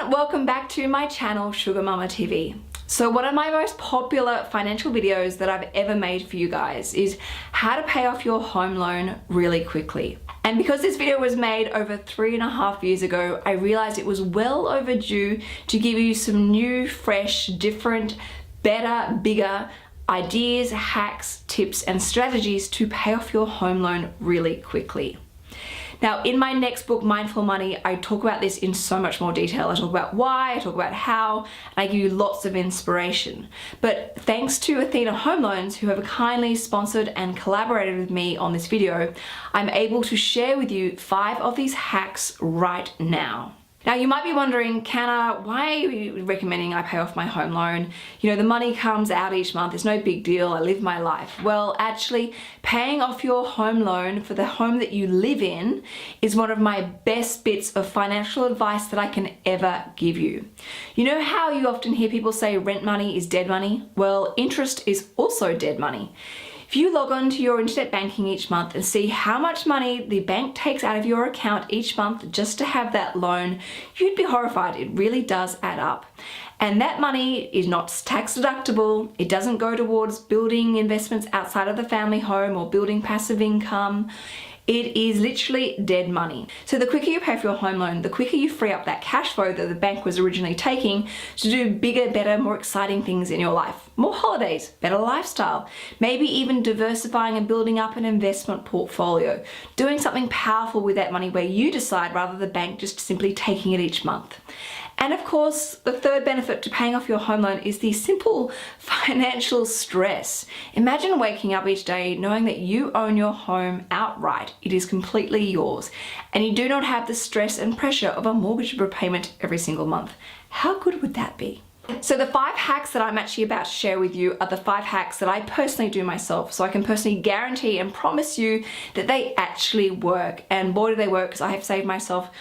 everyone, welcome back to my channel SugarMamma TV. So one of my most popular financial videos that I've ever made for you guys is how to pay off your home loan really quickly. And because this video was made over 3.5 years ago, I realized it was well overdue to give you some new, fresh, different, better, bigger ideas, hacks, tips, and strategies to pay off your home loan really quickly. Now, in my next book, Mindful Money, I talk about this in so much more detail. I talk about why, I talk about how, and I give you lots of inspiration. But thanks to Athena Home Loans, who have kindly sponsored and collaborated with me on this video, I'm able to share with you 5 of these hacks right now. Now you might be wondering, Canna, why are you recommending I pay off my home loan? You know, the money comes out each month, it's no big deal, I live my life. Well, actually, paying off your home loan for the home that you live in is one of my best bits of financial advice that I can ever give you. You know how you often hear people say rent money is dead money? Well, interest is also dead money. If you log on to your internet banking each month and see how much money the bank takes out of your account each month just to have that loan, you'd be horrified. It really does add up. And that money is not tax deductible. It doesn't go towards building investments outside of the family home or building passive income. It is literally dead money. So the quicker you pay for your home loan, the quicker you free up that cash flow that the bank was originally taking to do bigger, better, more exciting things in your life. More holidays, better lifestyle, maybe even diversifying and building up an investment portfolio, doing something powerful with that money where you decide rather than the bank just simply taking it each month. And of course, the third benefit to paying off your home loan is the simple financial stress. Imagine waking up each day knowing that you own your home outright. It is completely yours, and you do not have the stress and pressure of a mortgage repayment every single month. How good would that be? So the 5 hacks that I'm actually about to share with you are the 5 hacks that I personally do myself, so I can personally guarantee and promise you that they actually work. And boy do they work, because I have saved myself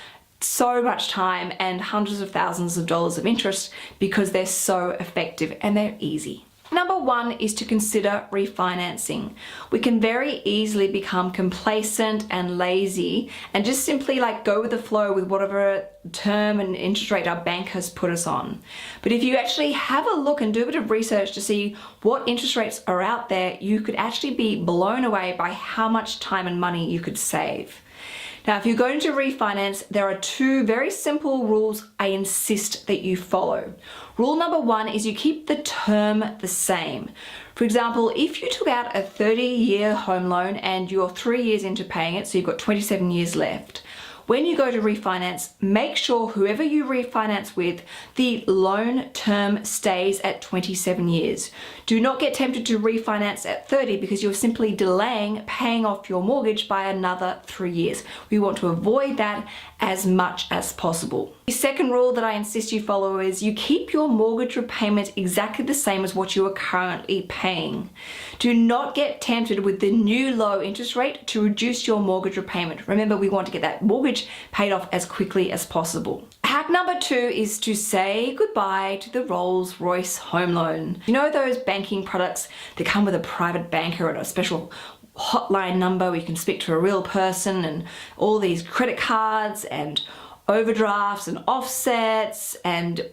so much time and hundreds of thousands of dollars of interest because they're so effective and they're easy. Number 1 is to consider refinancing. We can very easily become complacent and lazy and just simply go with the flow with whatever term and interest rate our bank has put us on. But if you actually have a look and do a bit of research to see what interest rates are out there, you could actually be blown away by how much time and money you could save. Now, if you're going to refinance, there are 2 very simple rules I insist that you follow. Rule number 1 is you keep the term the same. For example, if you took out a 30-year home loan and you're 3 years into paying it, so you've got 27 years left, when you go to refinance, make sure whoever you refinance with, the loan term stays at 27 years. Do not get tempted to refinance at 30 because you're simply delaying paying off your mortgage by another 3 years. We want to avoid that as much as possible. The second rule that I insist you follow is you keep your mortgage repayment exactly the same as what you are currently paying. Do not get tempted with the new low interest rate to reduce your mortgage repayment. Remember, we want to get that mortgage paid off as quickly as possible. Hack number 2 is to say goodbye to the Rolls-Royce home loan. You know those banking products that come with a private banker and a special hotline number where you can speak to a real person, and all these credit cards and overdrafts and offsets and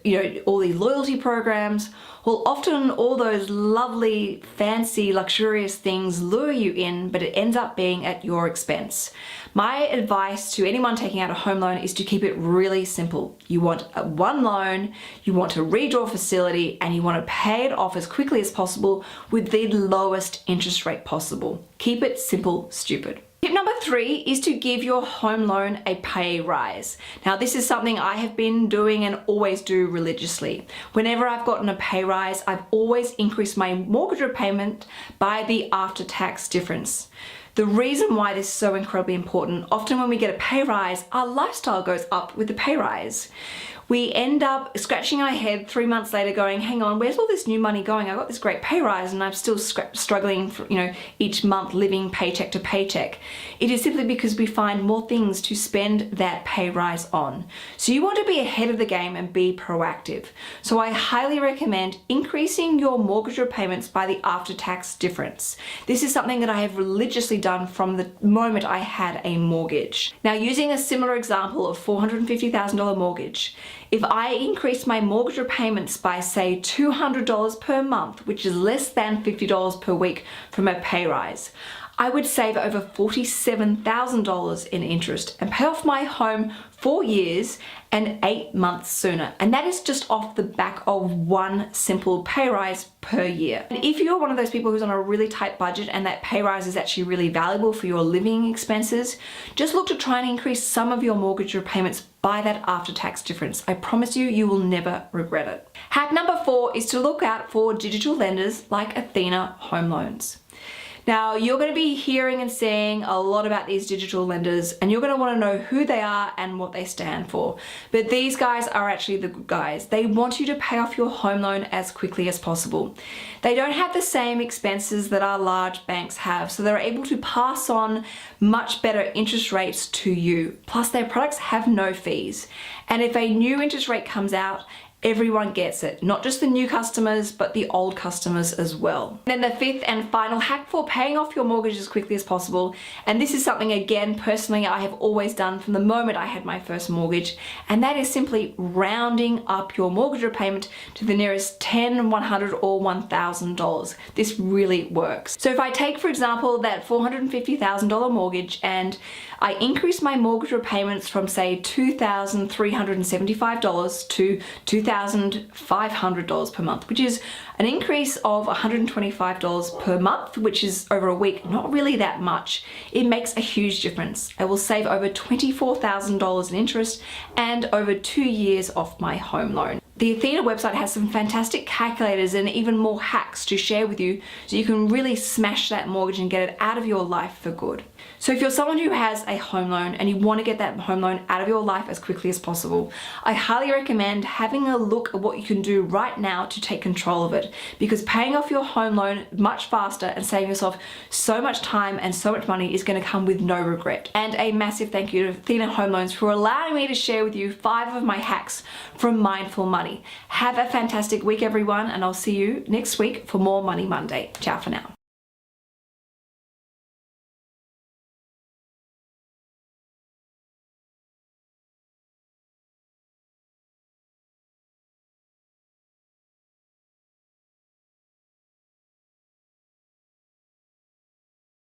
all these loyalty programs? Well, often all those lovely, fancy, luxurious things lure you in, but it ends up being at your expense. My advice to anyone taking out a home loan is to keep it really simple. You want one loan, you want a redraw facility, and you want to pay it off as quickly as possible with the lowest interest rate possible. Keep it simple, stupid. Tip number 3 is to give your home loan a pay rise. Now, this is something I have been doing and always do religiously. Whenever I've gotten a pay rise, I've always increased my mortgage repayment by the after-tax difference. The reason why this is so incredibly important, often when we get a pay rise, our lifestyle goes up with the pay rise. We end up scratching our head 3 months later going, hang on, where's all this new money going? I got this great pay rise and I'm still struggling for, each month living paycheck to paycheck. It is simply because we find more things to spend that pay rise on. So you want to be ahead of the game and be proactive. So I highly recommend increasing your mortgage repayments by the after-tax difference. This is something that I have religiously done from the moment I had a mortgage. Now, using a similar example of $450,000 mortgage, if I increase my mortgage repayments by say $200 per month, which is less than $50 per week from a pay rise, I would save over $47,000 in interest and pay off my home 4 years and 8 months sooner. And that is just off the back of one simple pay rise per year. And if you're one of those people who's on a really tight budget and that pay rise is actually really valuable for your living expenses, just look to try and increase some of your mortgage repayments by that after-tax difference. I promise you, you will never regret it. Hack number 4 is to look out for digital lenders like Athena Home Loans. Now, you're going to be hearing and seeing a lot about these digital lenders, and you're going to want to know who they are and what they stand for. But these guys are actually the good guys. They want you to pay off your home loan as quickly as possible. They don't have the same expenses that our large banks have, so they're able to pass on much better interest rates to you. Plus, their products have no fees. And if a new interest rate comes out, everyone gets it, not just the new customers, but the old customers as well. Then the 5th and final hack for paying off your mortgage as quickly as possible, and this is something again personally I have always done from the moment I had my first mortgage, and that is simply rounding up your mortgage repayment to the nearest $10, $100 or $1,000. This really works. So if I take, for example, that $450,000 mortgage and I increase my mortgage repayments from say $2,375 to $2,500 per month, which is an increase of $125 per month, which is over a week, not really that much. It makes a huge difference. I will save over $24,000 in interest and over 2 years off my home loan. The Athena website has some fantastic calculators and even more hacks to share with you so you can really smash that mortgage and get it out of your life for good. So if you're someone who has a home loan and you want to get that home loan out of your life as quickly as possible, I highly recommend having a look at what you can do right now to take control of it, because paying off your home loan much faster and saving yourself so much time and so much money is going to come with no regret. And a massive thank you to Athena Home Loans for allowing me to share with you 5 of my hacks from Mindful Money. Have a fantastic week, everyone, and I'll see you next week for more Money Monday. Ciao for now.